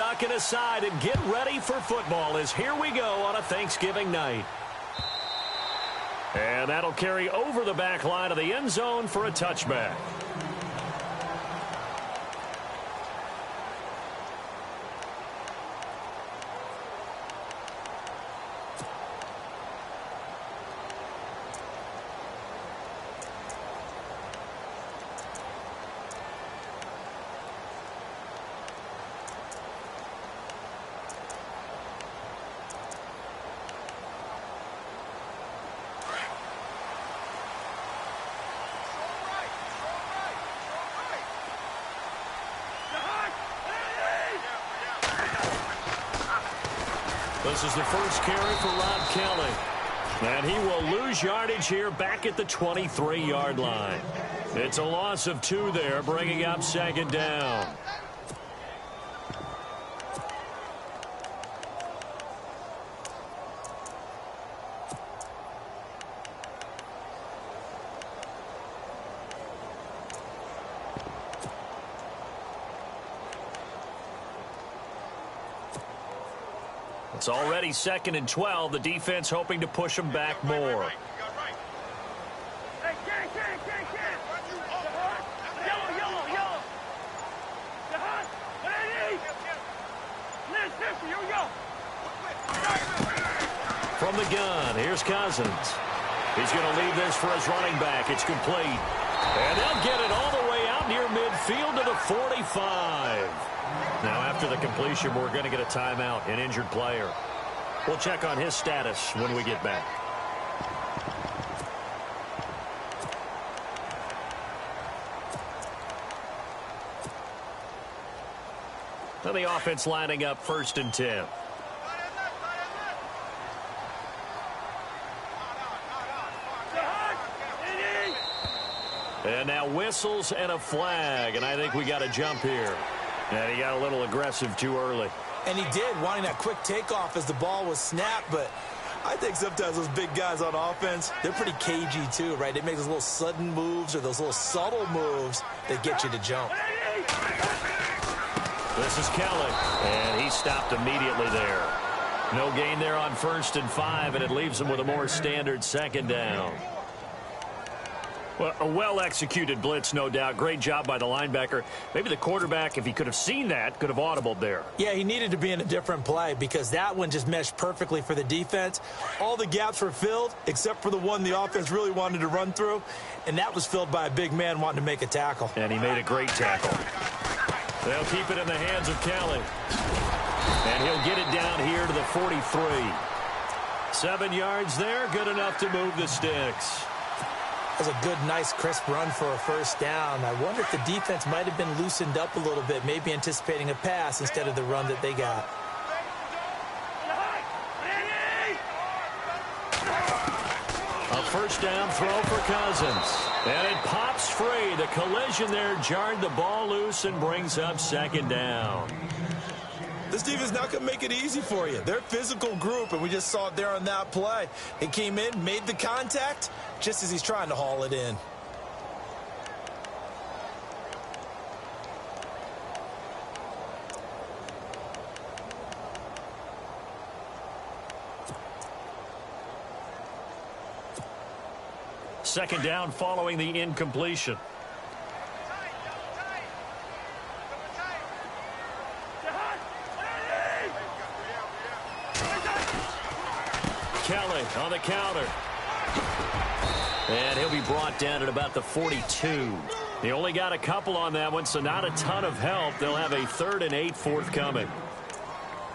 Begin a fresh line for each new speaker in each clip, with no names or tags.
ducking aside and get ready for football as here we go on a Thanksgiving night. And that'll carry over the back line of the end zone for a touchback. This is the first carry for Rob Kelly. And he will lose yardage here back at the 23-yard line. It's a loss of 2 there, bringing up second down. It's already 2nd and 12. The defense hoping to push them back more. From the gun, here's Cousins. He's going to leave this for his running back. It's complete. And they'll get it all the way out near midfield to the 45. Now, after the completion, we're going to get a timeout, an injured player. We'll check on his status when we get back. Now the offense lining up 1st and 10. And now whistles and a flag, and I think we got a jump here. And he got a little aggressive too early.
And he did, wanting that quick takeoff as the ball was snapped. But I think sometimes those big guys on offense, they're pretty cagey too, right? They make those little sudden moves or those little subtle moves that get you to jump.
This is Kelly, and he stopped immediately there. No gain there on 1st and 5, and it leaves him with a more standard 2nd down. Well, a well-executed blitz, no doubt. Great job by the linebacker. Maybe the quarterback, if he could have seen that, could have audibled there.
Yeah, he needed to be in a different play because that one just meshed perfectly for the defense. All the gaps were filled except for the one the offense really wanted to run through, and that was filled by a big man wanting to make a tackle.
And he made a great tackle. They'll keep it in the hands of Kelly. And he'll get it down here to the 43. 7 yards there, good enough to move the sticks.
That was a good, nice, crisp run for a 1st down. I wonder if the defense might have been loosened up a little bit, maybe anticipating a pass instead of the run that they got.
A 1st down throw for Cousins. And it pops free. The collision there jarred the ball loose and brings up 2nd down.
This defense not going to make it easy for you. They're a physical group, and we just saw it there on that play. It came in, made the contact, just as he's trying to haul it in.
Second down following the incompletion. Kelly on the counter. And he'll be brought down at about the 42. They only got a couple on that one, so not a ton of help. They'll have a 3rd and 8 forthcoming.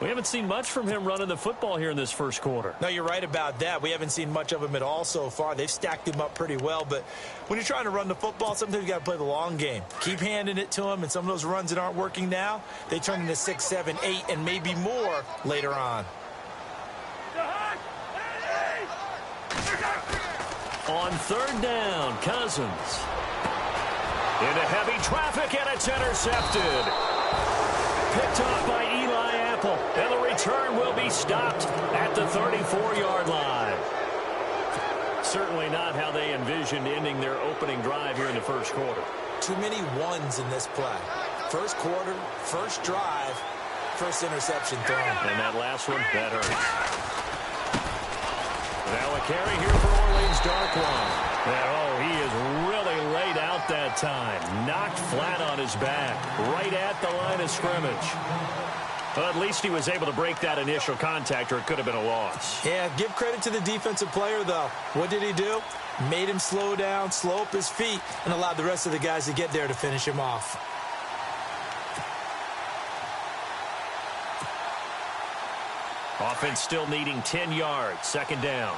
We haven't seen much from him running the football here in this 1st quarter.
No, you're right about that. We haven't seen much of him at all so far. They've stacked him up pretty well, but when you're trying to run the football, sometimes you got to play the long game. Keep handing it to him, and some of those runs that aren't working now, they turn into 6, 7, 8, and maybe more later on.
On 3rd down, Cousins. Into heavy traffic, and it's intercepted. Picked off by Eli Apple, and the return will be stopped at the 34-yard line. Certainly not how they envisioned ending their opening drive here in the 1st quarter.
Too many ones in this play. 1st quarter, 1st drive, first interception thrown.
And that last one, that hurt. Now a carry here for Orleans Darkwan. And he is really laid out that time. Knocked flat on his back, right at the line of scrimmage. Well, at least he was able to break that initial contact, or it could have been a loss.
Yeah, give credit to the defensive player, though. What did he do? Made him slow down, slow up his feet, and allowed the rest of the guys to get there to finish him off.
Offense still needing 10 yards. Second down.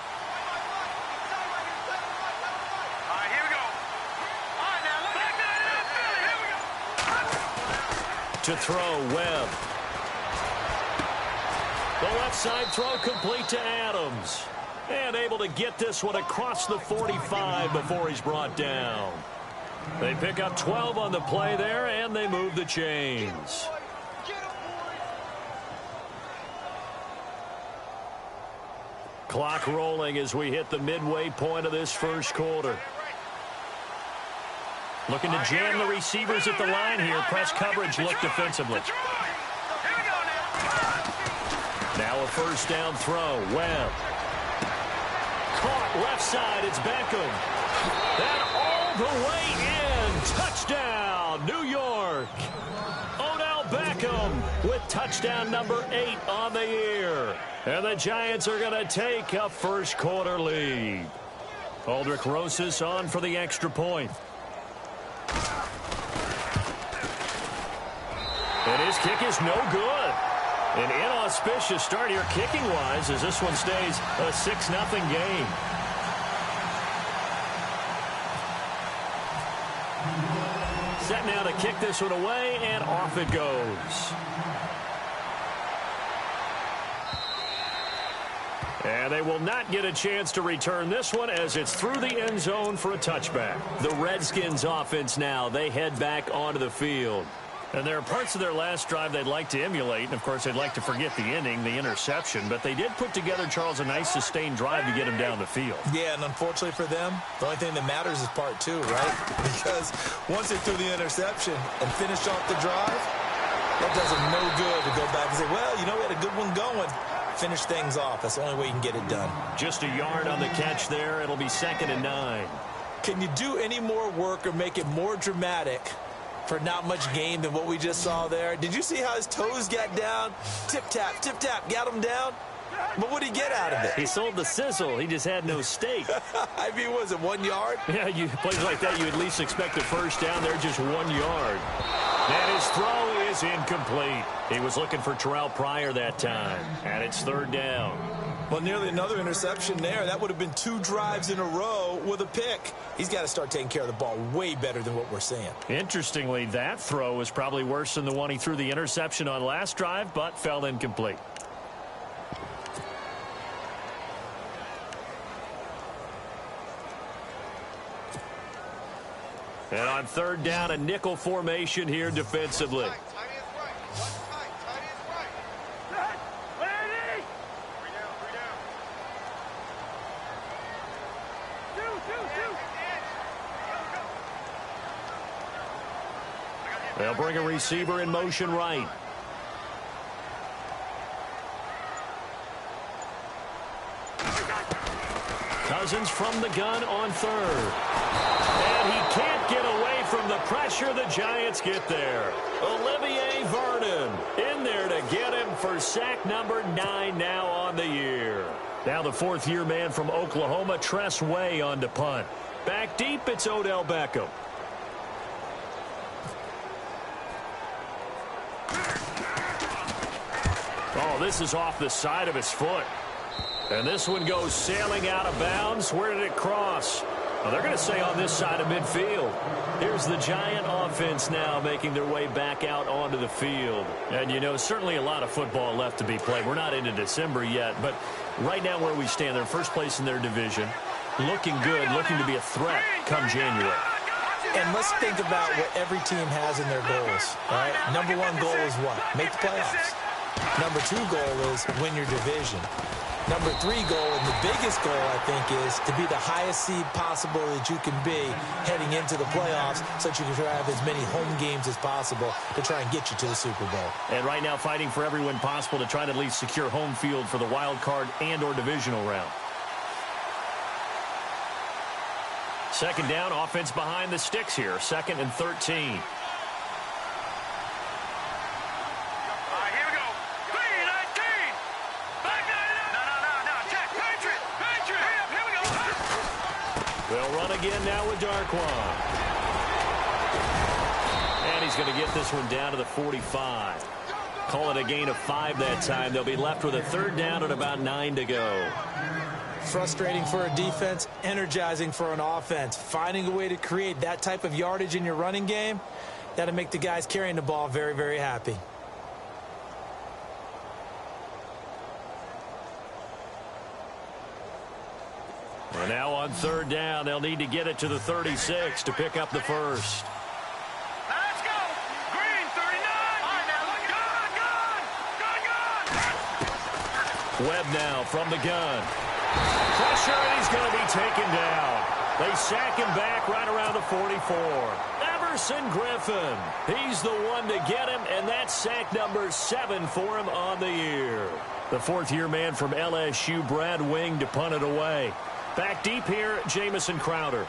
To throw, Webb. The left side throw complete to Adams. And able to get this one across the 45 before he's brought down. They pick up 12 on the play there, and they move the chains. Clock rolling as we hit the midway point of this first quarter. Looking to jam the receivers at the line here. Press coverage look defensively. Now a first down throw. Webb. Caught left side. It's Beckham. And all the way in. Touchdown, New York. Odell Beckham with touchdown number 8 on the year. And the Giants are going to take a first quarter lead. Aldrich Rosas on for the extra point. And his kick is no good. An inauspicious start here kicking-wise as this one stays a 6-0 game. Set now to kick this one away, and off it goes. And they will not get a chance to return this one as it's through the end zone for a touchback. The Redskins offense now, they head back onto the field. And there are parts of their last drive they'd like to emulate. And, of course, they'd like to forget the inning, the interception. But they did put together, Charles, a nice sustained drive to get him down the field.
Yeah, and unfortunately for them, the only thing that matters is part 2, right? Because once they threw the interception and finished off the drive, that does them no good to go back and say, well, you know, we had a good one going. Finish things off. That's the only way you can get it done.
Just a yard on the catch there. It'll be 2nd and 9.
Can you do any more work or make it more dramatic for not much gain than what we just saw there? Did you see how his toes got down? Tip-tap, got him down. But what did he get out of it?
He sold the sizzle. He just had no steak.
I mean, was it 1 yard?
Yeah, plays like that, you at least expect a first down. They're just 1 yard. And his throw is incomplete. He was looking for Terrell Pryor that time. And it's 3rd down.
Well, nearly another interception there. That would have been 2 drives in a row with a pick. He's got to start taking care of the ball way better than what we're seeing. Interestingly,
that throw was probably worse than the one he threw the interception on last drive, but fell incomplete. And on 3rd down, a nickel formation here defensively. They'll bring a receiver in motion right. Cousins from the gun on 3rd. And he can't get away from the pressure. The Giants get there. Olivier Vernon in there to get him for sack number 9 now on the year. Now the 4th-year man from Oklahoma, Tress Way, on to punt. Back deep, it's Odell Beckham. Oh, this is off the side of his foot. And this one goes sailing out of bounds. Where did it cross? Well, they're going to say on this side of midfield. Here's the Giant offense now making their way back out onto the field. And, you know, certainly a lot of football left to be played. We're not into December yet, but right now where we stand, they're first place in their division. Looking good, looking to be a threat come January.
And let's think about what every team has in their goals, all right? Number 1 goal is what? Make the playoffs. Number 2 goal is win your division. Number 3 goal, and the biggest goal, I think, is to be the highest seed possible that you can be heading into the playoffs so that you can have as many home games as possible to try and get you to the Super Bowl.
And right now fighting for every win possible to try to at least secure home field for the wild card and or divisional round. Second down, offense behind the sticks here. 2nd and 13. They'll run again now with Darquan. And he's going to get this one down to the 45. Call it a gain of 5 that time. They'll be left with a 3rd down and about 9 to go.
Frustrating for a defense, energizing for an offense. Finding a way to create that type of yardage in your running game, that'll make the guys carrying the ball very, very happy.
And now on 3rd down, they'll need to get it to the 36 to pick up the first.
Let's go! Green, 39! Gun!
Webb now from the gun. Pressure, and he's going to be taken down. They sack him back right around the 44. Everson Griffin. He's the one to get him, and that's sack number 7 for him on the year. The 4th-year man from LSU, Brad Wing, to punt it away. Back deep here, Jamison Crowder.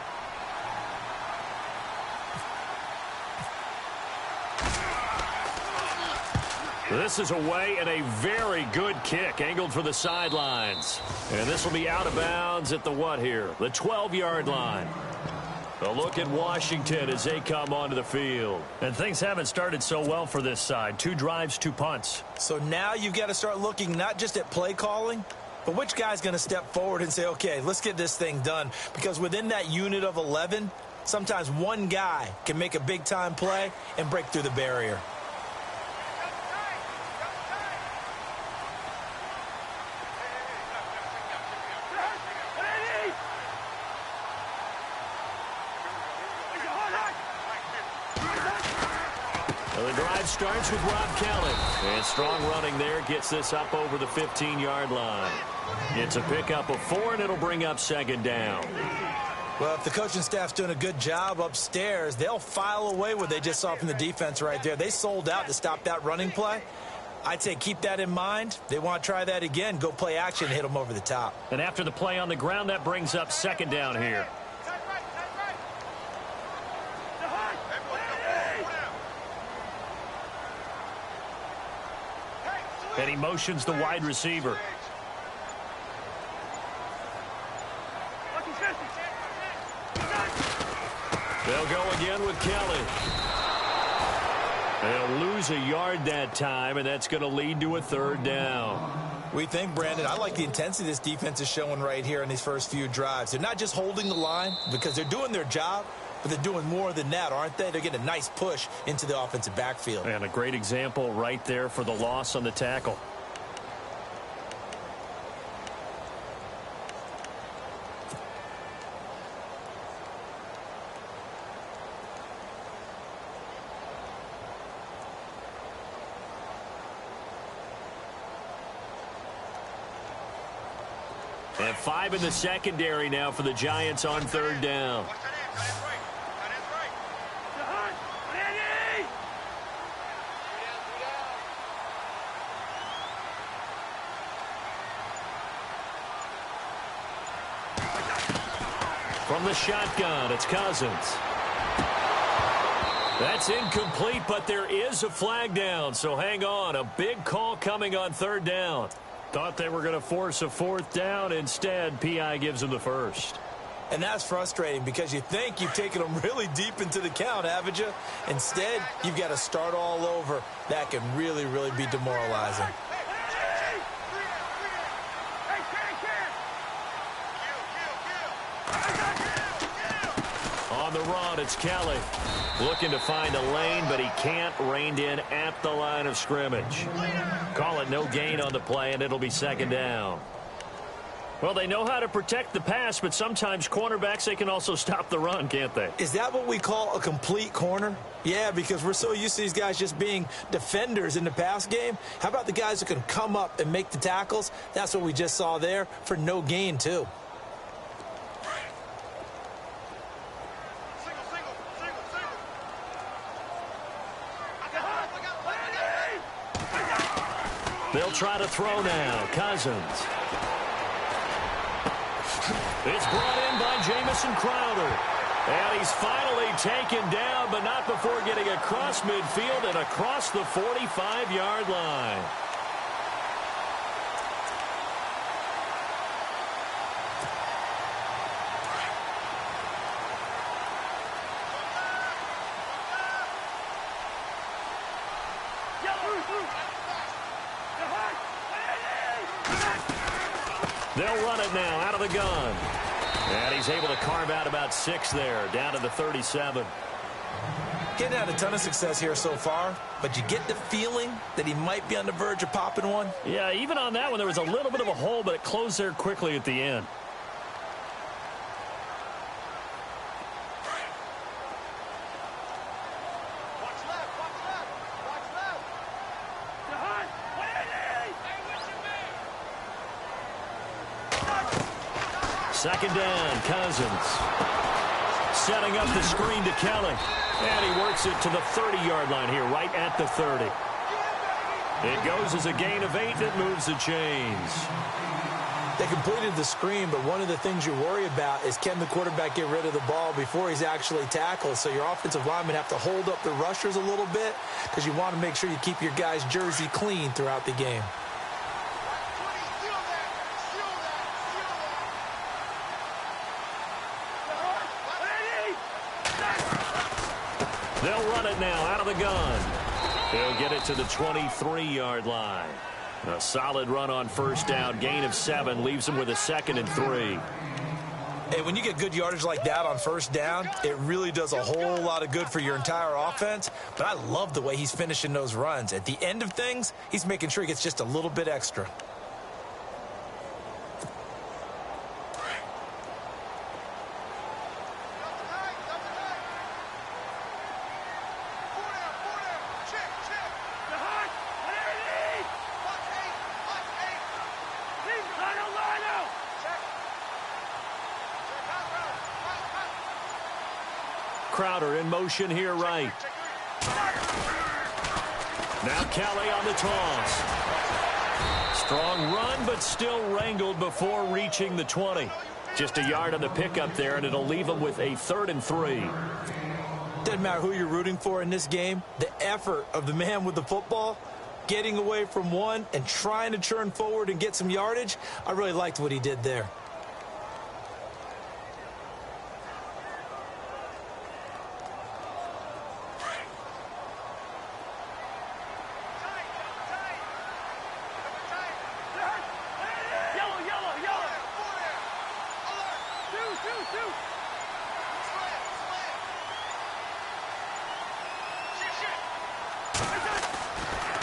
This is away, and a very good kick angled for the sidelines. And this will be out of bounds at the what here? The 12-yard line. A look at Washington as they come onto the field. And things haven't started so well for this side. 2 drives, 2 punts.
So now you've got to start looking not just at play calling, but which guy's going to step forward and say, okay, let's get this thing done. Because within that unit of 11, sometimes one guy can make a big-time play and break through the barrier.
The drive starts with Rob Kelly. And strong running there gets this up over the 15-yard line. It's a pickup of 4, and it'll bring up 2nd down.
Well, if the coaching staff's doing a good job upstairs, they'll file away what they just saw from the defense right there. They sold out to stop that running play. I'd say keep that in mind. They want to try that again. Go play action and hit them over the top.
And after the play on the ground, that brings up 2nd down here. And he motions the wide receiver. They'll go again with Kelly. They'll lose a yard that time, and that's going to lead to a 3rd down.
We think, Brandon, I like the intensity this defense is showing right here in these first few drives. They're not just holding the line because they're doing their job, but they're doing more than that, aren't they? They're getting a nice push into the offensive backfield.
And a great example right there for the loss on the tackle. And 5 in the secondary now for the Giants on 3rd down. From the shotgun, it's Cousins. That's incomplete, but there is a flag down, so hang on. A big call coming on 3rd down. Thought they were going to force a 4th down. Instead, P.I. gives them the first.
And that's frustrating because you think you've taken them really deep into the count, haven't you? Instead, you've got to start all over. That can really, really be demoralizing.
On the run, it's Kelly. Looking to find a lane, but he can't. Reined in at the line of scrimmage. Call it no gain on the play, and it'll be 2nd down. Well, they know how to protect the pass, but sometimes cornerbacks, they can also stop the run, can't they?
Is that what we call a complete corner? Yeah, because we're so used to these guys just being defenders in the pass game. How about the guys who can come up and make the tackles? That's what we just saw there for no gain, too.
They'll try to throw now. Cousins. It's brought in by Jamison Crowder. And he's finally taken down, but not before getting across midfield and across the 45-yard line. They'll run it now out of the gun. And he's able to carve out about 6 there, down to the 37.
Getting had a ton of success here so far, but you get the feeling that he might be on the verge of popping one.
Yeah, even on that one, there was a little bit of a hole, but it closed there quickly at the end. Second down, Cousins. Setting up the screen to Kelly. And he works it to the 30-yard line here, right at the 30. It goes as a gain of 8 that moves the chains.
They completed the screen, but one of the things you worry about is can the quarterback get rid of the ball before he's actually tackled? So your offensive linemen have to hold up the rushers a little bit because you want to make sure you keep your guy's jersey clean throughout the game.
They'll run it now out of the gun. They'll get it to the 23-yard line. A solid run on first down. Gain of 7 leaves them with a 2nd and 3.
Hey, when you get good yardage like that on first down, it really does a whole lot of good for your entire offense. But I love the way he's finishing those runs. At the end of things, he's making sure he gets just a little bit extra.
Crowder in motion here right. Now Kelly on the toss. Strong run, but still wrangled before reaching the 20. Just a yard on the pickup there, and it'll leave them with a 3rd and 3.
Doesn't matter who you're rooting for in this game. The effort of the man with the football, getting away from one and trying to churn forward and get some yardage, I really liked what he did there.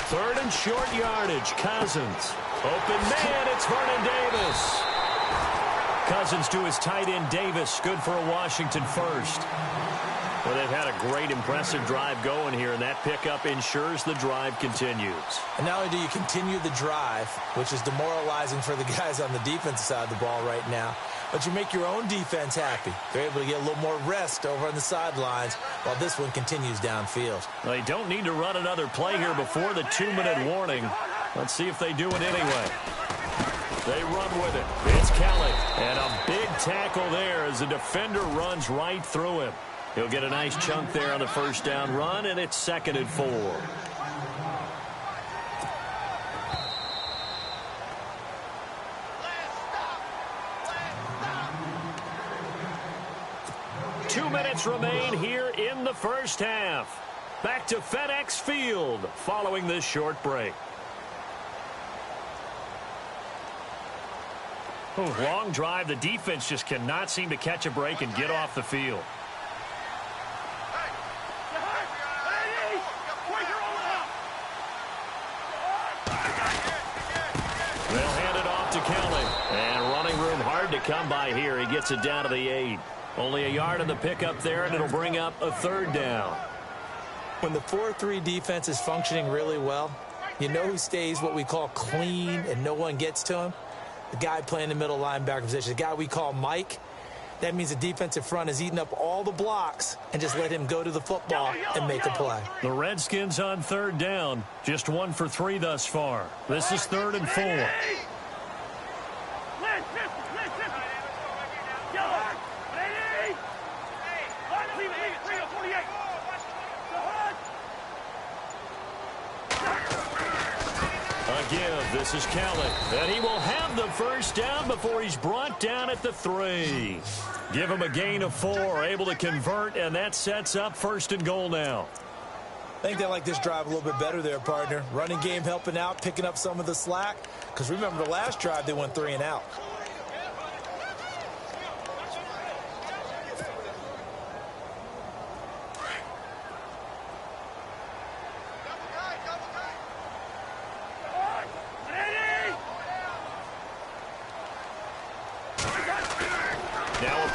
Third and short yardage. Cousins. Open man. It's Vernon Davis. Cousins to his tight end Davis. Good for a Washington first. Well, they've had a great, impressive drive going here, and that pickup ensures the drive continues.
And not only do you continue the drive, which is demoralizing for the guys on the defensive side of the ball right now, but you make your own defense happy. They're able to get a little more rest over on the sidelines while this one continues downfield.
Well, they don't need to run another play here before the 2-minute warning. Let's see if they do it anyway. They run with it. It's Kelly. And a big tackle there as the defender runs right through him. He'll get a nice chunk there on the first down run, and it's 2nd and 4. Two minutes remain here in the first half. Back to FedEx Field following this short break. Long drive. The defense just cannot seem to catch a break and get off the field. They'll hand it off to Kelly. And running room to come by here. He gets it down to the 8. Only a yard on the pickup there, and it'll bring up a 3rd down.
When the 4-3 defense is functioning really well, you know who stays what we call clean and no one gets to him? The guy playing the middle linebacker position, the guy we call Mike. That means the defensive front has eaten up all the blocks and just let him go to the football and make a play.
The Redskins on 3rd down. Just 1 for 3 thus far. This is 3rd and 4. Give. This is Kelly. And he will have the 1st down before he's brought down at the 3. Give him a gain of 4. Able to convert, and that sets up 1st and goal now.
I think they like this drive a little bit better there, partner. Running game helping out, picking up some of the slack. Because remember, the last drive, they went 3 and out.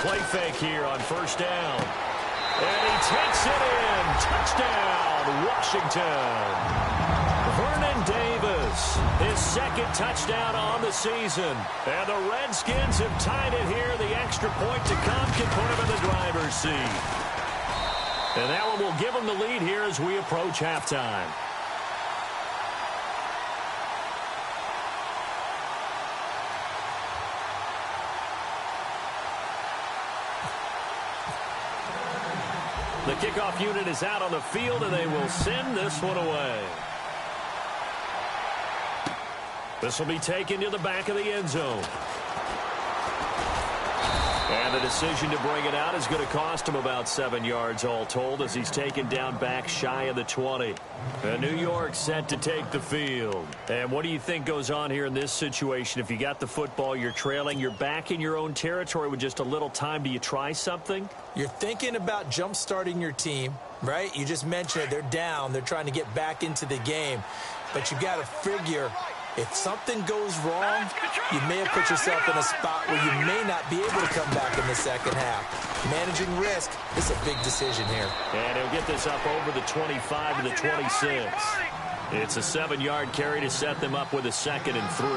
Play fake here on 1st down. And he takes it in. Touchdown, Washington. Vernon Davis, his 2nd touchdown on the season. And the Redskins have tied it here. The extra point to come can put him in the driver's seat. And that one will give him the lead here as we approach halftime. The kickoff unit is out on the field, and they will send this one away. This will be taken to the back of the end zone. And the decision to bring it out is going to cost him about 7 yards all told as he's taken down back shy of the 20. And New York set to take the field. And what do you think goes on here in this situation? If you got the football, you're trailing, you're back in your own territory with just a little time. Do you try something?
You're thinking about jump-starting your team, right? You just mentioned it. They're down. They're trying to get back into the game. But you got to figure, if something goes wrong, you may have put yourself in a spot where you may not be able to come back in the 2nd half. Managing risk is a big decision here.
And he'll get this up over the 25 to the 26. It's a 7-yard carry to set them up with a 2nd and 3.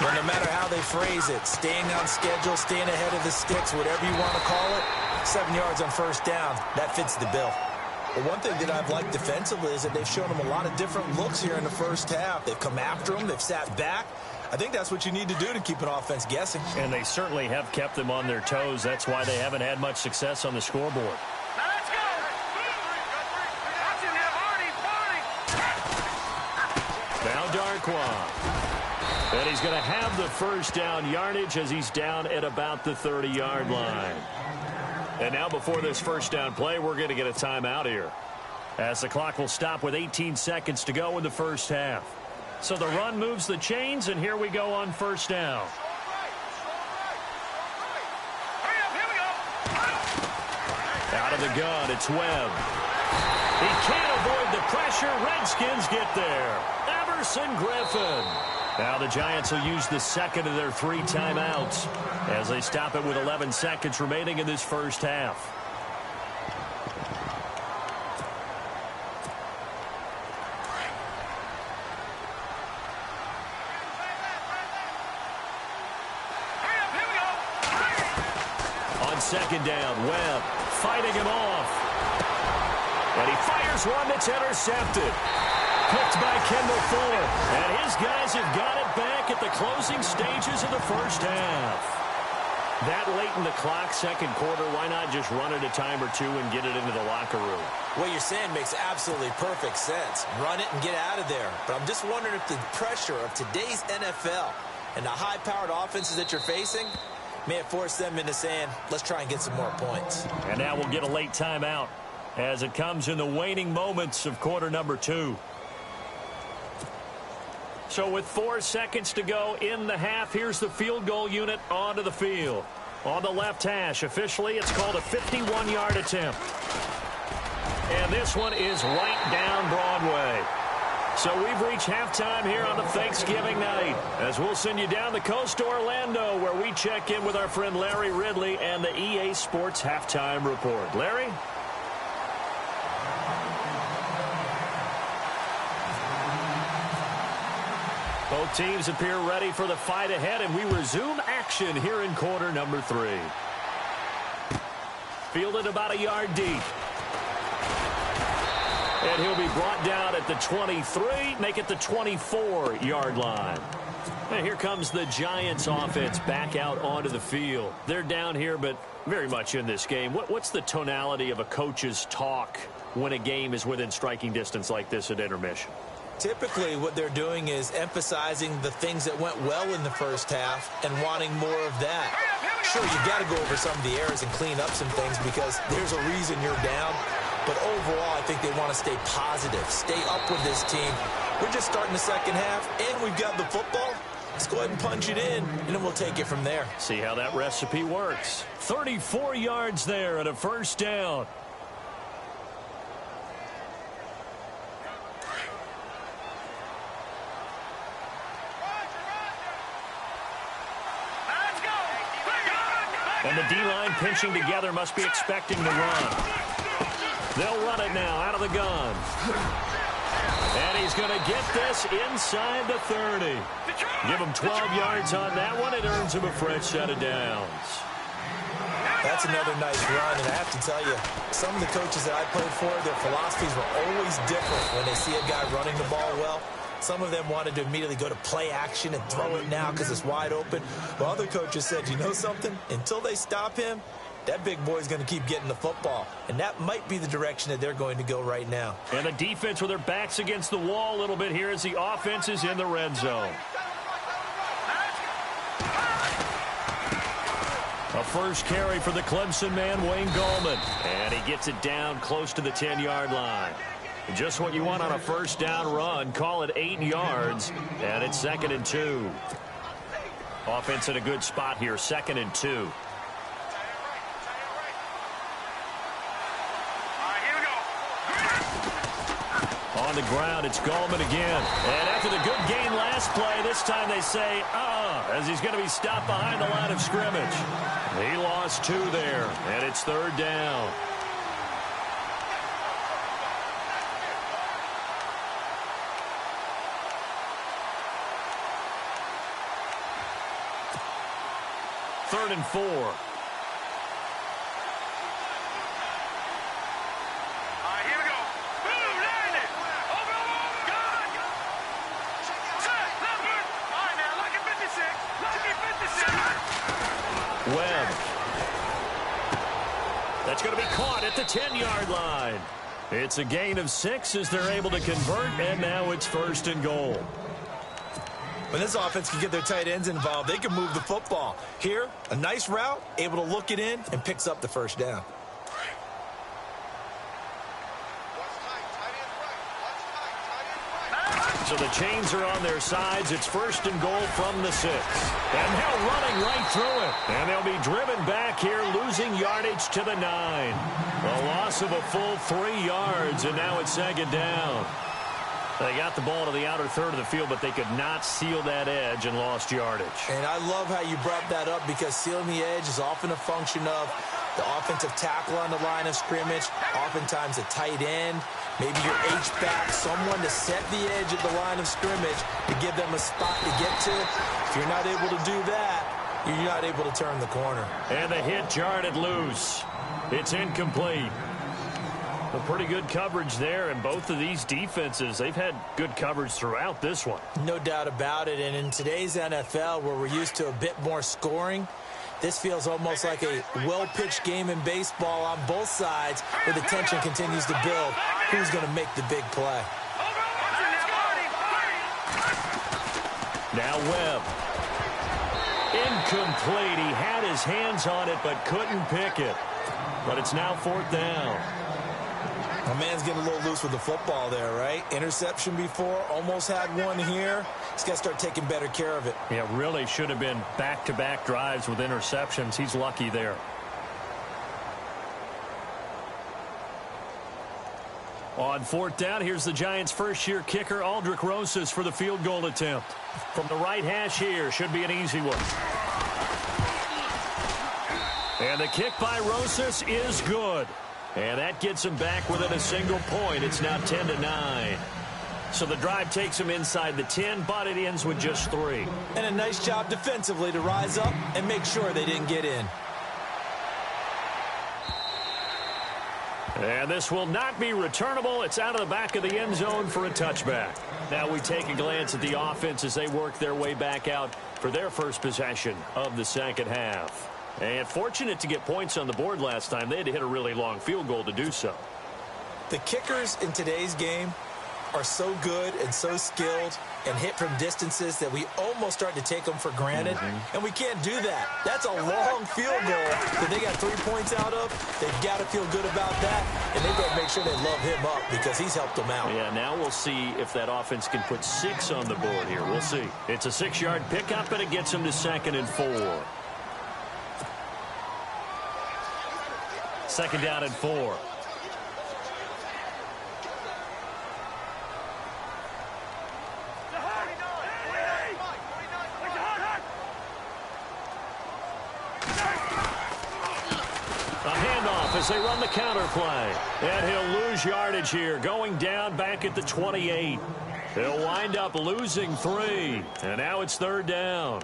Well, no matter how they phrase it, staying on schedule, staying ahead of the sticks, whatever you want to call it, 7 yards on 1st down, that fits the bill. But one thing that I've liked defensively is that they've shown them a lot of different looks here in the 1st half. They've come after them. They've sat back. I think that's what you need to do to keep an offense guessing.
And they certainly have kept them on their toes. That's why they haven't had much success on the scoreboard.
Now let's go.
Now Darkwa. And he's going to have the 1st down yardage as he's down at about the 30-yard line. And now before this 1st down play, we're going to get a timeout here, as the clock will stop with 18 seconds to go in the 1st half. So the run moves the chains, and here we go on 1st down. Out of the gun, it's Webb. He can't avoid the pressure. Redskins get there. Everson Griffin. Now the Giants will use the 2nd of their 3 timeouts as they stop it with 11 seconds remaining in this 1st half. On 2nd down, Webb fighting him off. And he fires one that's intercepted. Picked by Kendall Fuller. And his guys have got it back at the closing stages of the 1st half. That late in the clock, 2nd quarter, why not just run it a time or 2 and get it into the locker room?
What you're saying makes absolutely perfect sense. Run it and get out of there. But I'm just wondering if the pressure of today's NFL and the high-powered offenses that you're facing may have forced them into saying, let's try and get some more points.
And now we'll get a late timeout as it comes in the waning moments of quarter number 2. So with 4 seconds to go in the half, here's the field goal unit onto the field. On the left hash, officially, it's called a 51-yard attempt. And this one is right down Broadway. So we've reached halftime here on the Thanksgiving night, as we'll send you down the coast to Orlando, where we check in with our friend Larry Ridley and the EA Sports Halftime Report. Larry? Both teams appear ready for the fight ahead, and we resume action here in quarter number 3. Fielded about a yard deep. And he'll be brought down at the 23, make it the 24-yard line. And here comes the Giants offense back out onto the field. They're down here, but very much in this game. What's the tonality of a coach's talk when a game is within striking distance like this at intermission?
Typically, what they're doing is emphasizing the things that went well in the first half and wanting more of that. Sure, you've got to go over some of the errors and clean up some things because there's a reason you're down. But overall, I think they want to stay positive, stay up with this team. We're just starting the second half, and we've got the football. Let's go ahead and punch it in, and then we'll take it from there.
See how that recipe works. 34 yards there and a first down. And the D-line pinching together must be expecting the run. They'll run it now out of the gun. And he's going to get this inside the 30. Give him 12 yards on that one. It earns him a fresh set of downs.
That's another nice run, and I have to tell you, some of the coaches that I played for, their philosophies were always different when they see a guy running the ball well. Some of them wanted to immediately go to play action and throw it now because it's wide open. But other coaches said, you know something? Until they stop him, that big boy's going to keep getting the football. And that might be the direction that they're going to go right now.
And the defense with their backs against the wall a little bit here as the offense is in the red zone. A first carry for the Clemson man, Wayne Gallman. And he gets it down close to the 10-yard line. Just what you want on a first down run. Call it 8 yards. And it's 2nd and 2. Offense in a good spot here, 2nd and 2. On the ground, it's Gallman again. And after the good gain last play, this time they say, as he's going to be stopped behind the line of scrimmage. He lost 2 there, and it's 3rd down. Third and 4. Webb. That's going to be caught at the 10-yard line. It's a gain of 6 as they're able to convert, and now it's 1st and goal.
When this offense can get their tight ends involved, they can move the football. Here, a nice route, able to look it in, and picks up the first down.
So the chains are on their sides. It's 1st and goal from the 6. And now running right through it. And they'll be driven back here, losing yardage to the 9. A loss of a full 3 yards, and now it's 2nd down. They got the ball to the outer third of the field, but they could not seal that edge and lost yardage.
And I love how you brought that up because sealing the edge is often a function of the offensive tackle on the line of scrimmage, oftentimes a tight end, maybe your H-back, someone to set the edge at the line of scrimmage to give them a spot to get to. If you're not able to do that, you're not able to turn the corner.
And the hit jarred it loose. It's incomplete. Well, pretty good coverage there, and both of these defenses, they've had good coverage throughout this one.
No doubt about it, and in today's NFL, where we're used to a bit more scoring, this feels almost like a well-pitched game in baseball on both sides where the tension continues to build. Who's going to make the big play?
Now Webb. Incomplete. He had his hands on it but couldn't pick it. But it's now 4th down.
My man's getting a little loose with the football there, right? Interception before, almost had one here. He's got to start taking better care of it.
Yeah, really should have been back-to-back drives with interceptions. He's lucky there. On fourth down, here's the Giants' first-year kicker, Aldrich Rosas, for the field goal attempt. From the right hash here, should be an easy one. And the kick by Rosas is good. And that gets him back within a single point. It's now 10-9. So the drive takes him inside the 10, but it ends with just 3.
And a nice job defensively to rise up and make sure they didn't get in.
And this will not be returnable. It's out of the back of the end zone for a touchback. Now we take a glance at the offense as they work their way back out for their first possession of the second half. And fortunate to get points on the board last time. They had to hit a really long field goal to do so.
The kickers in today's game are so good and so skilled and hit from distances that we almost start to take them for granted. And we can't do that. That's a long field goal that they got 3 points out of. They've got to feel good about that, and they've got to make sure they love him up because he's helped them out.
Yeah, now we'll see if that offense can put 6 on the board here. We'll see. It's a 6-yard pickup, and it gets them to 2nd and 4. 2nd down and 4. As they run the counter play. And he'll lose yardage here, going down back at the 28. He'll wind up losing 3. And now it's 3rd down.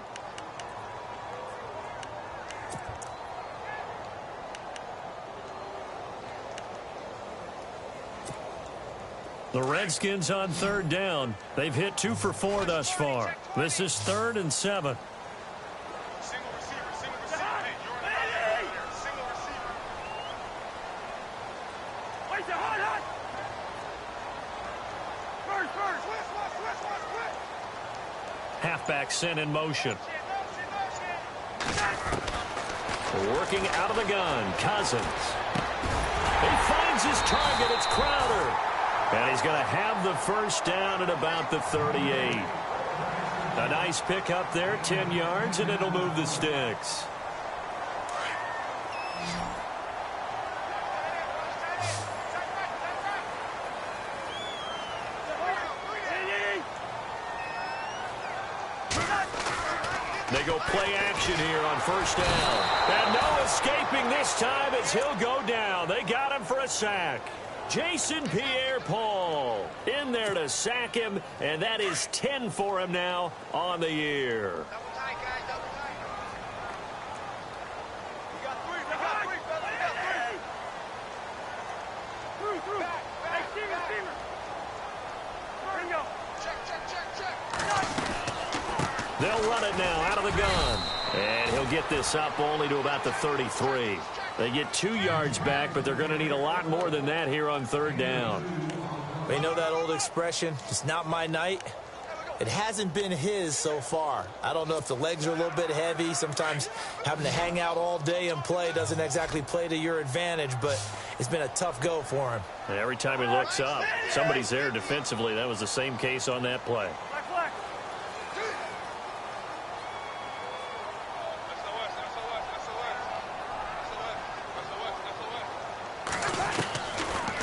The Redskins on 3rd down. They've hit 2 for 4 thus far. This is 3rd and 7. Halfback sent in motion. Working out of the gun, Cousins. He finds his target. It's Crowder. And he's going to have the first down at about the 38. A nice pickup there, 10 yards, and it'll move the sticks. They go play action here on 1st down. And no escaping this time as he'll go down. They got him for a sack. Jason Pierre-Paul in there to sack him, and that is 10 for him now on the year. They'll run it now out of the gun. And he'll get this up only to about the 33. They get 2 yards back, but they're going to need a lot more than that here on 3rd down.
They know that old expression, it's not my night. It hasn't been his so far. I don't know if the legs are a little bit heavy. Sometimes having to hang out all day and play doesn't exactly play to your advantage, but it's been a tough go for him.
And every time he looks up, somebody's there defensively. That was the same case on that play.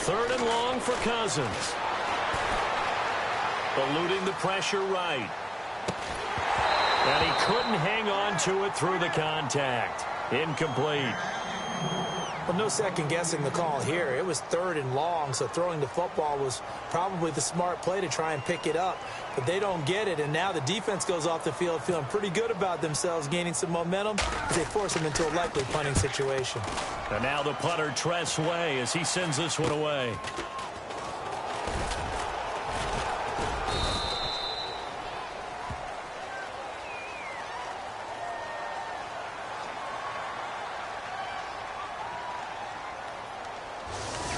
3rd and long for Cousins. Eluding the pressure right. And he couldn't hang on to it through the contact. Incomplete.
Well, no second guessing the call here. It was 3rd and long, so throwing the football was probably the smart play to try and pick it up. But they don't get it, and now the defense goes off the field feeling pretty good about themselves, gaining some momentum as they force them into a likely punting situation.
And now the punter, Tress Way, as he sends this one away.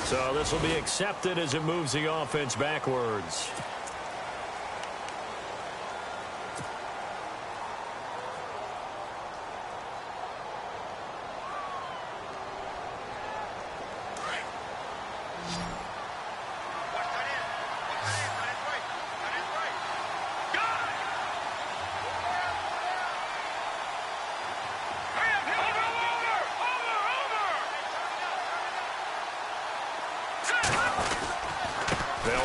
So this will be accepted as it moves the offense backwards.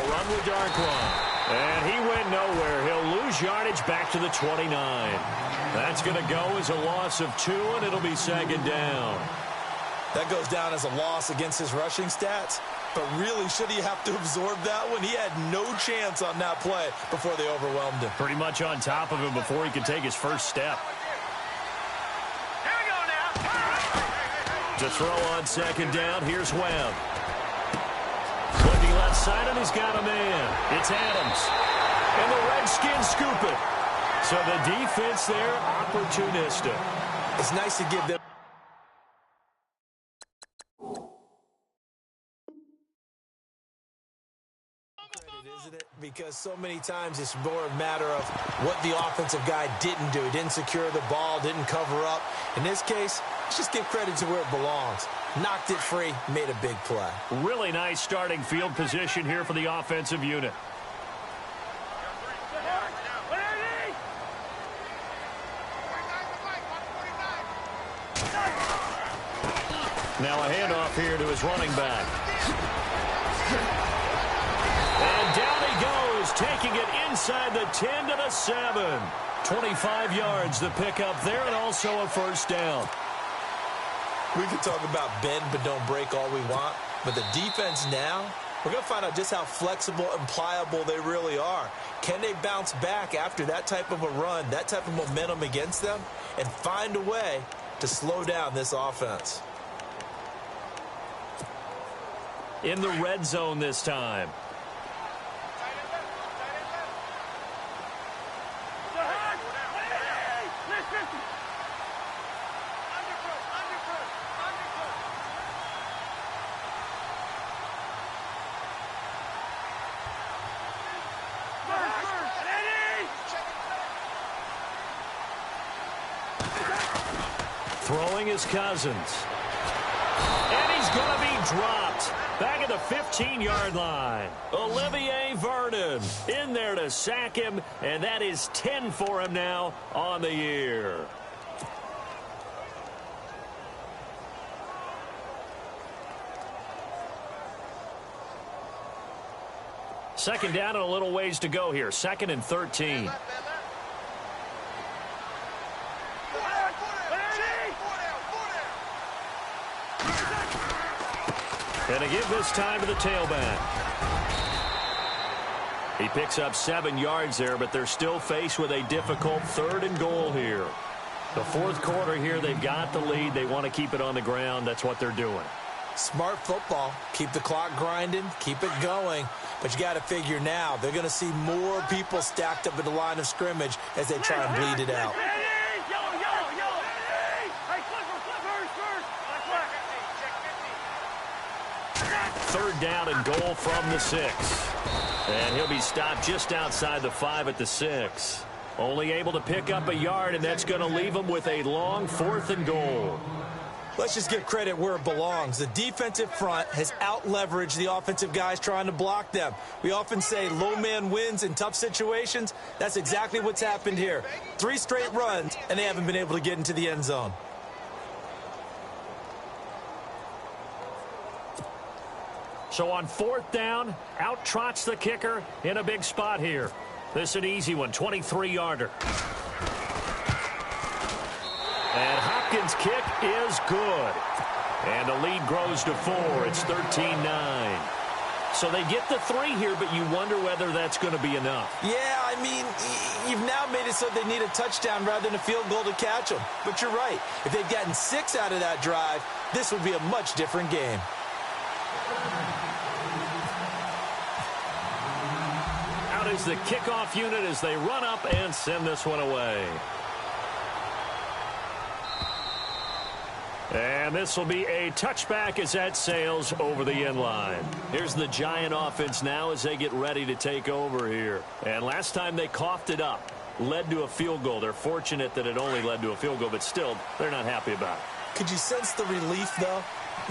They'll run with Darkwa. And he went nowhere. He'll lose yardage back to the 29. That's going to go as a loss of 2, and it'll be second down.
That goes down as a loss against his rushing stats. But really, should he have to absorb that one? He had no chance on that play before they overwhelmed him.
Pretty much on top of him before he could take his first step.
Here we go now.
To throw on second down, here's Webb. Looking left side, and he's got a man. It's Adams. And the Redskins scoop it. So the defense there, opportunistic.
It's nice to give them. Isn't it? Because so many times it's more a matter of what the offensive guy didn't do. He didn't secure the ball, didn't cover up. In this case, let's just give credit to where it belongs. Knocked it free, made a big play.
Really nice starting field position here for the offensive unit. Now a handoff here to his running back. And down he goes, taking it inside the 10 to the 7. 25 yards to pick up there, and also a first down.
We can talk about bend but don't break all we want, but the defense now, we're going to find out just how flexible and pliable they really are. Can they bounce back after that type of a run, that type of momentum against them, and find a way to slow down this offense?
In the red zone this time. Throwing is Cousins. And he's going to be dropped. Back at the 15-yard line. Olivier Vernon in there to sack him, and that is 10 for him now on the year. Second down and a little ways to go here. 2nd and 13. And a give this time to the tailback. He picks up 7 yards there, but they're still faced with a difficult 3rd and goal here. The 4th quarter here, they've got the lead. They want to keep it on the ground. That's what they're doing.
Smart football. Keep the clock grinding. Keep it going. But you got to figure now, they're going to see more people stacked up at the line of scrimmage as they try and bleed it out.
Third down and goal from the 6. And he'll be stopped just outside the 5 at the 6. Only able to pick up a yard, and that's going to leave him with a long 4th and goal.
Let's just give credit where it belongs. The defensive front has out-leveraged the offensive guys trying to block them. We often say low man wins in tough situations. That's exactly what's happened here. 3 straight runs, and they haven't been able to get into the end zone.
So on 4th down, out trots the kicker in a big spot here. This is an easy one, 23-yarder. And Hopkins' kick is good. And the lead grows to 4. It's 13-9. So they get the 3 here, but you wonder whether that's going to be enough.
Yeah, I mean, you've now made it so they need a touchdown rather than a field goal to catch them. But you're right. If they'd gotten 6 out of that drive, this would be a much different game.
Out is the kickoff unit as they run up and send this one away. And this will be a touchback as that sails over the end line. Here's the Giant offense now as they get ready to take over here. And last time they coughed it up, led to a field goal. They're fortunate that it only led to a field goal, but still, they're not happy about it.
Could you sense the relief, though,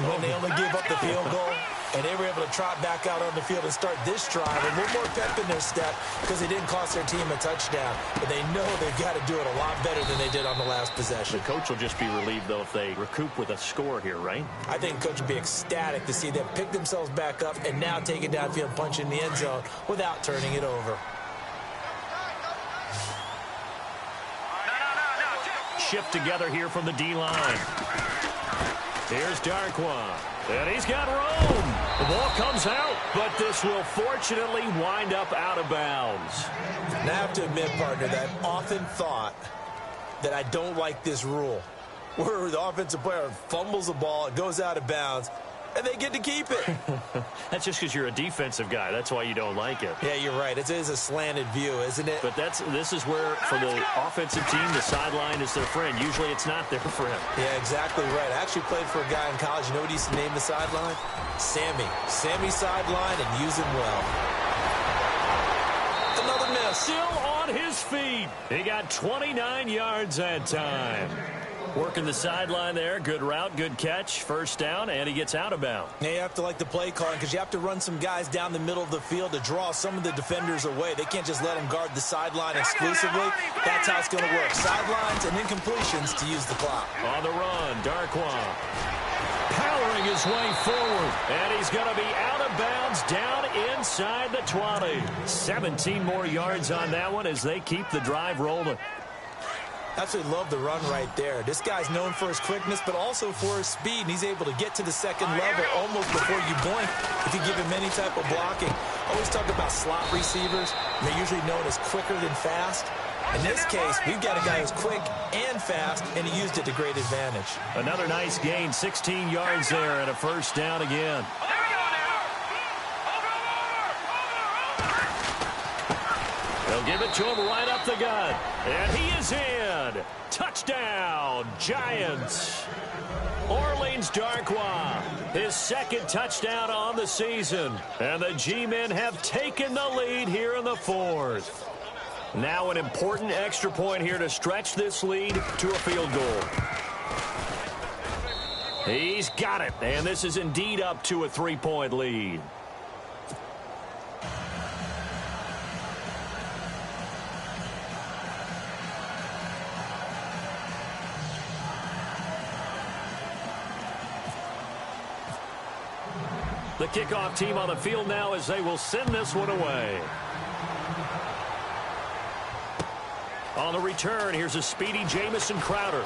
when they only gave up the field goal? And they were able to trot back out on the field and start this drive a little more pep in their step because they didn't cost their team a touchdown. But they know they've got to do it a lot better than they did on the last possession.
The coach will just be relieved, though, if they recoup with a score here, right?
I think the coach will be ecstatic to see them pick themselves back up and now take it downfield and punch in the end zone without turning it over.
Shift together here from the D-line. Here's Darkwa. And he's got room. The ball comes out, but this will fortunately wind up out of bounds.
And I have to admit, partner, that I've often thought that I don't like this rule, where the offensive player fumbles the ball, it goes out of bounds, and they get to keep it.
That's just because you're a defensive guy. That's why you don't like it.
Yeah, you're right. It is a slanted view, isn't it?
But this is where, for the offensive team, the sideline is their friend. Usually it's not their friend.
Yeah, exactly right. I actually played for a guy in college. You know what he used to name the sideline? Sammy. Sammy sideline, and use him well. Another miss.
Still on his feet. He got 29 yards that time. Working the sideline there. Good route, good catch. First down, and he gets out of bounds.
Now you have to like the play calling because you have to run some guys down the middle of the field to draw some of the defenders away. They can't just let them guard the sideline exclusively. That's how it's going to work. Sidelines and incompletions to use the clock.
On the run, Darkwa powering his way forward, and he's going to be out of bounds down inside the 20. 17 more yards on that one as they keep the drive rolling.
Absolutely love the run right there. This guy's known for his quickness, but also for his speed, and he's able to get to the second level almost before you blink if you give him any type of blocking. Always talk about slot receivers. They're usually known as quicker than fast. In this case, we've got a guy who's quick and fast, and he used it to great advantage.
Another nice gain, 16 yards there, and a first down again. They'll give it to him right up the gut. And he is in. Touchdown, Giants. Orleans Darkwa, his second touchdown on the season. And the G-men have taken the lead here in the fourth. Now an important extra point here to stretch this lead to a field goal. He's got it. And this is indeed up to a 3-point lead. The kickoff team on the field now as they will send this one away. On the return, here's a speedy Jamison Crowder.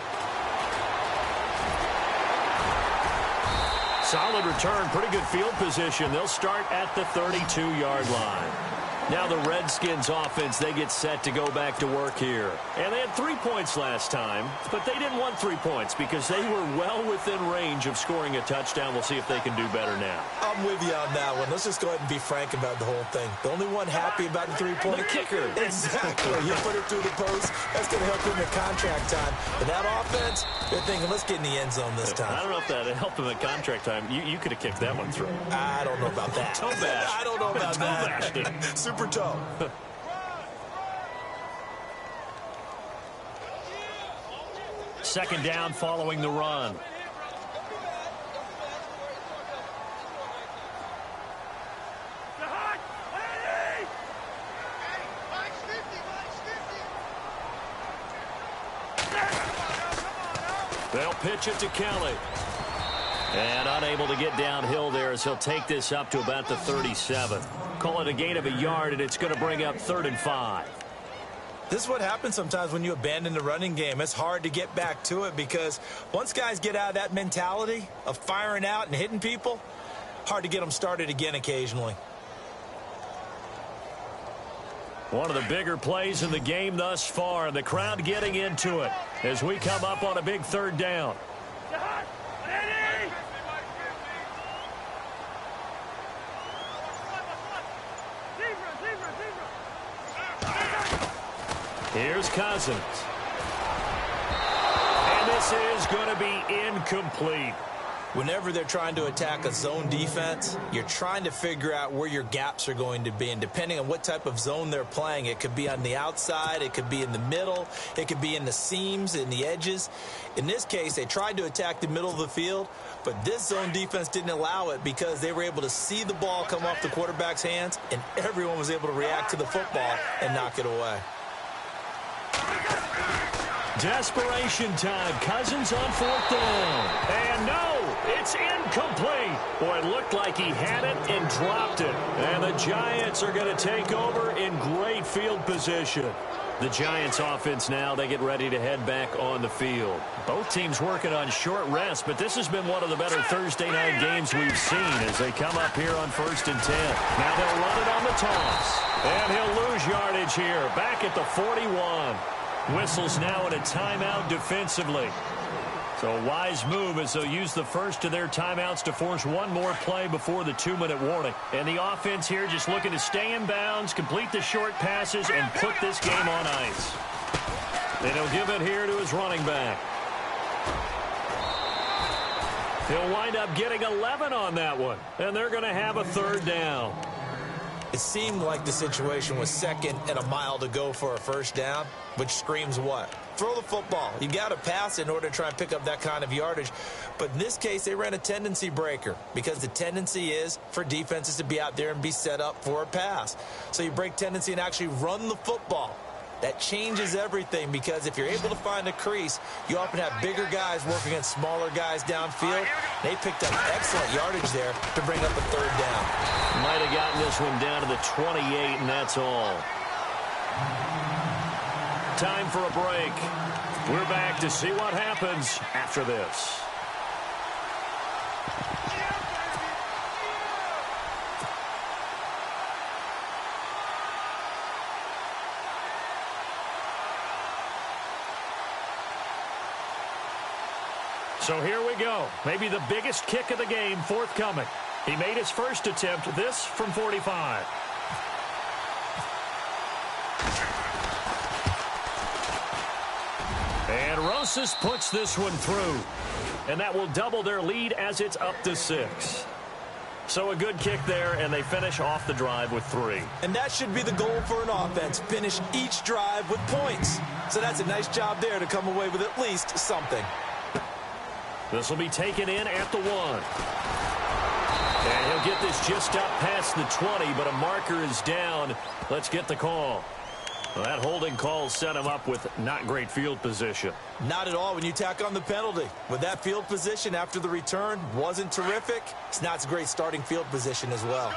Solid return, pretty good field position. They'll start at the 32-yard line. Now the Redskins offense, they get set to go back to work here. And they had 3 points last time, but they didn't want 3 points because they were well within range of scoring a touchdown. We'll see if they can do better now.
I'm with you on that one. Let's just go ahead and be frank about the whole thing. The only one happy about the 3-point.
The kicker.
Exactly. You put it through the post. That's going to help him at contract time. But that offense, they're thinking, let's get in the end zone this time.
I don't know if that helped him at contract time. You could have kicked that one through.
I don't know about that.
Toe bash.
I don't know about
Toe
that.
bashed him.
Super toe.
Second down following the run. They'll pitch it to Kelly. And unable to get downhill there as he'll take this up to about the 37. Call it a gain of a yard, and it's going to bring up 3rd and 5.
This is what happens sometimes when you abandon the running game. It's hard to get back to it because once guys get out of that mentality of firing out and hitting people, hard to get them started again occasionally.
One of the bigger plays in the game thus far, and the crowd getting into it as we come up on a big 3rd down. Here's Cousins. And this is going to be incomplete.
Whenever they're trying to attack a zone defense, you're trying to figure out where your gaps are going to be. And depending on what type of zone they're playing, it could be on the outside, it could be in the middle, it could be in the seams, in the edges. In this case, they tried to attack the middle of the field, but this zone defense didn't allow it because they were able to see the ball come off the quarterback's hands, and everyone was able to react to the football and knock it away.
Desperation time. Cousins on 4th down. And no, it's incomplete. Boy, it looked like he had it and dropped it. And the Giants are going to take over in great field position. The Giants offense now, they get ready to head back on the field. Both teams working on short rest, but this has been one of the better Thursday night games we've seen as they come up here on 1st and 10. Now they'll run it on the toss. And he'll lose yardage here, back at the 41. Whistles now in a timeout defensively. So a wise move as they'll use the first of their timeouts to force one more play before the 2-minute warning. And the offense here just looking to stay in bounds, complete the short passes, and put this game on ice. And he'll give it here to his running back. He'll wind up getting 11 on that one. And they're going to have a 3rd down.
It seemed like the situation was 2nd and a mile to go for a 1st down, which screams what? Throw the football. You got to pass in order to try and pick up that kind of yardage. But in this case, they ran a tendency breaker because the tendency is for defenses to be out there and be set up for a pass. So you break tendency and actually run the football. That changes everything because if you're able to find a crease, you often have bigger guys working against smaller guys downfield. They picked up excellent yardage there to bring up a 3rd down.
Might have gotten this one down to the 28, and that's all. Time for a break. We're back to see what happens after this. So here we go. Maybe the biggest kick of the game forthcoming. He made his first attempt, this from 45. And Rosas puts this one through. And that will double their lead as it's up to 6. So a good kick there, and they finish off the drive with 3.
And that should be the goal for an offense. Finish each drive with points. So that's a nice job there to come away with at least something.
This will be taken in at the 1. And he'll get this just up past the 20, but a marker is down. Let's get the call. Well, that holding call set him up with not great field position.
Not at all when you tack on the penalty. With that field position after the return wasn't terrific. It's not a great starting field position as well.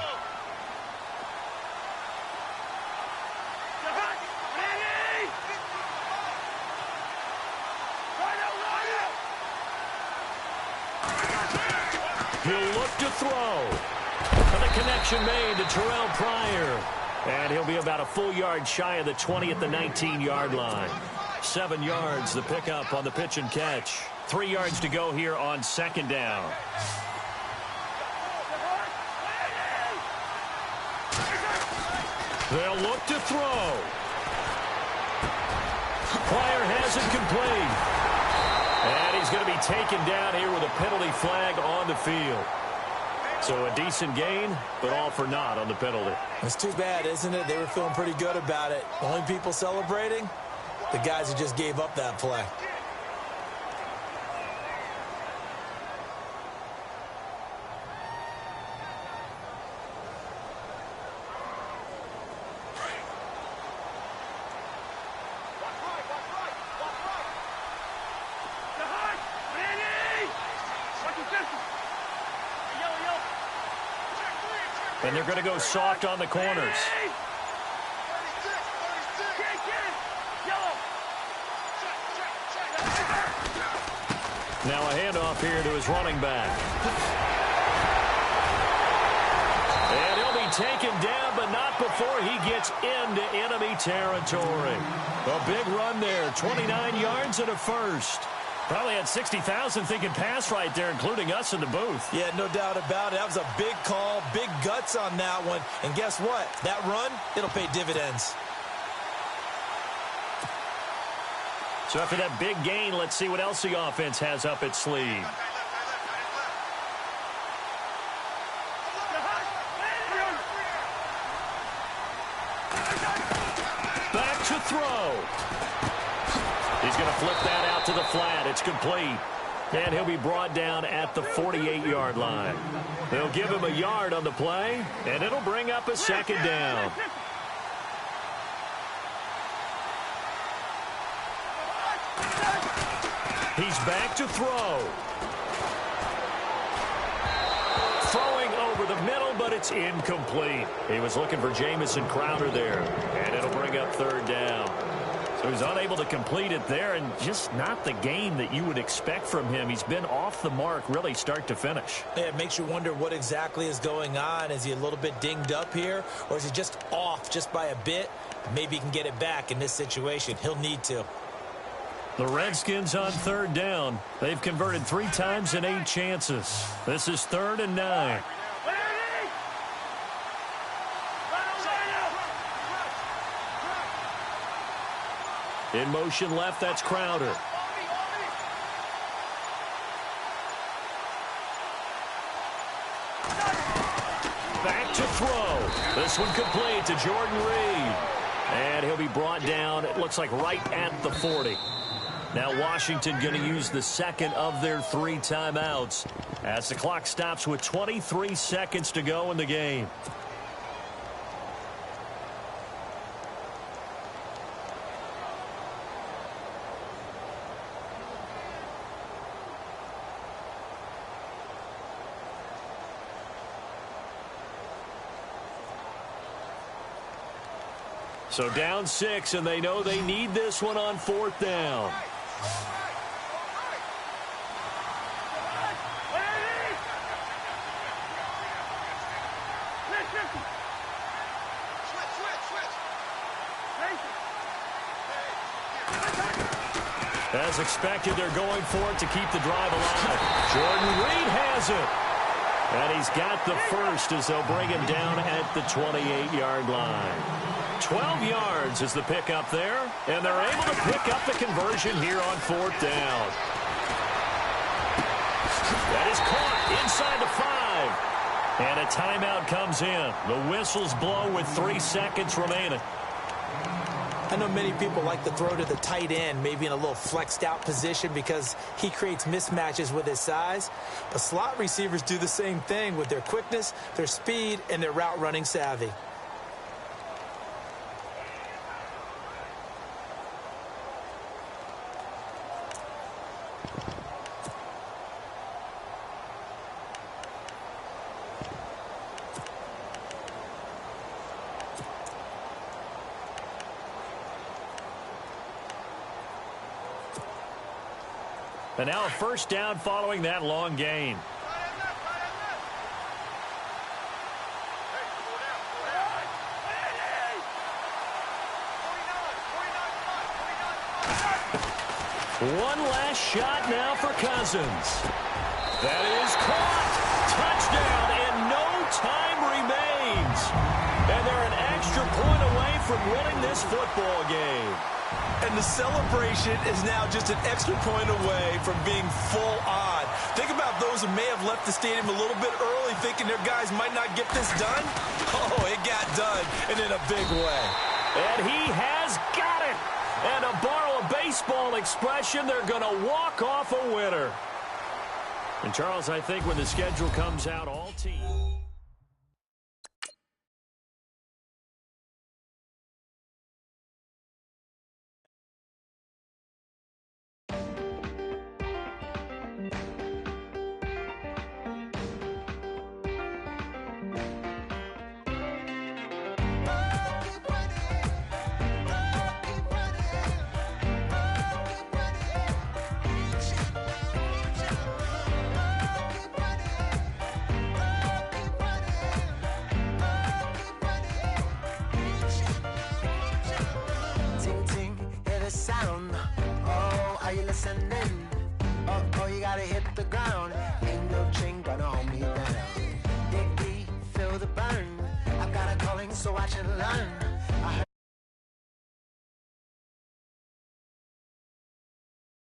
He'll look to throw. And the connection made to Terrell Pryor. And he'll be about a full yard shy of the 20 at the 19-yard line. 7 yards, the pickup on the pitch and catch. 3 yards to go here on 2nd down. They'll look to throw. Pryor has it complete. And he's going to be taken down here with a penalty flag on the field. So a decent gain, but all for naught on the penalty.
It's too bad, isn't it? They were feeling pretty good about it. The only people celebrating, the guys who just gave up that play.
And they're going to go soft on the corners. Now a handoff here to his running back. And he'll be taken down, but not before he gets into enemy territory. A big run there, 29 yards and a first. Probably had 60,000 thinking pass right there, including us in the booth.
Yeah, no doubt about it. That was a big call, big guts on that one. And guess what? That run, it'll pay dividends.
So after that big gain, let's see what else the offense has up its sleeve. He's going to flip that out to the flat. It's complete. And he'll be brought down at the 48-yard line. They'll give him a yard on the play, and it'll bring up a second down. He's back to throw. Throwing over the middle, but it's incomplete. He was looking for Jamison Crowder there, and it'll bring up third down. So he's unable to complete it there, and just not the game that you would expect from him. He's been off the mark really start to finish.
Yeah, it makes you wonder what exactly is going on. Is he a little bit dinged up here, or is he just off just by a bit? Maybe he can get it back in this situation. He'll need to.
The Redskins on third down. They've converted 3 times in 8 chances. This is 3rd and 9. In motion left, that's Crowder. Back to throw. This one complete to Jordan Reed. And he'll be brought down, it looks like right at the 40. Now Washington going to use the second of their 3 timeouts as the clock stops with 23 seconds to go in the game. So down 6, and they know they need this one on 4th down. As expected, they're going for it to keep the drive alive. Jordan Reed has it. And he's got the first as they'll bring him down at the 28-yard line. 12 yards is the pickup there, and they're able to pick up the conversion here on 4th down. That is caught inside the 5. And a timeout comes in. The whistles blow with 3 seconds remaining.
I know many people like to throw to the tight end, maybe in a little flexed out position because he creates mismatches with his size. But slot receivers do the same thing with their quickness, their speed, and their route running savvy.
And now a first down following that long gain. One last shot now for Cousins. That is caught. Touchdown, and no time remains. And they're an extra point away from winning this football game.
And the celebration is now just an extra point away from being full on. Think about those who may have left the stadium a little bit early thinking their guys might not get this done. Oh, it got done, and in a big way.
And he has got it. And to borrow a baseball expression, they're going to walk off a winner. And, Charles, I think when the schedule comes out, all teams...
Oh, you gotta hit the ground. Ain't no chain gonna hold me down. Dig deep, feel the burn. I've got a calling, so I should learn.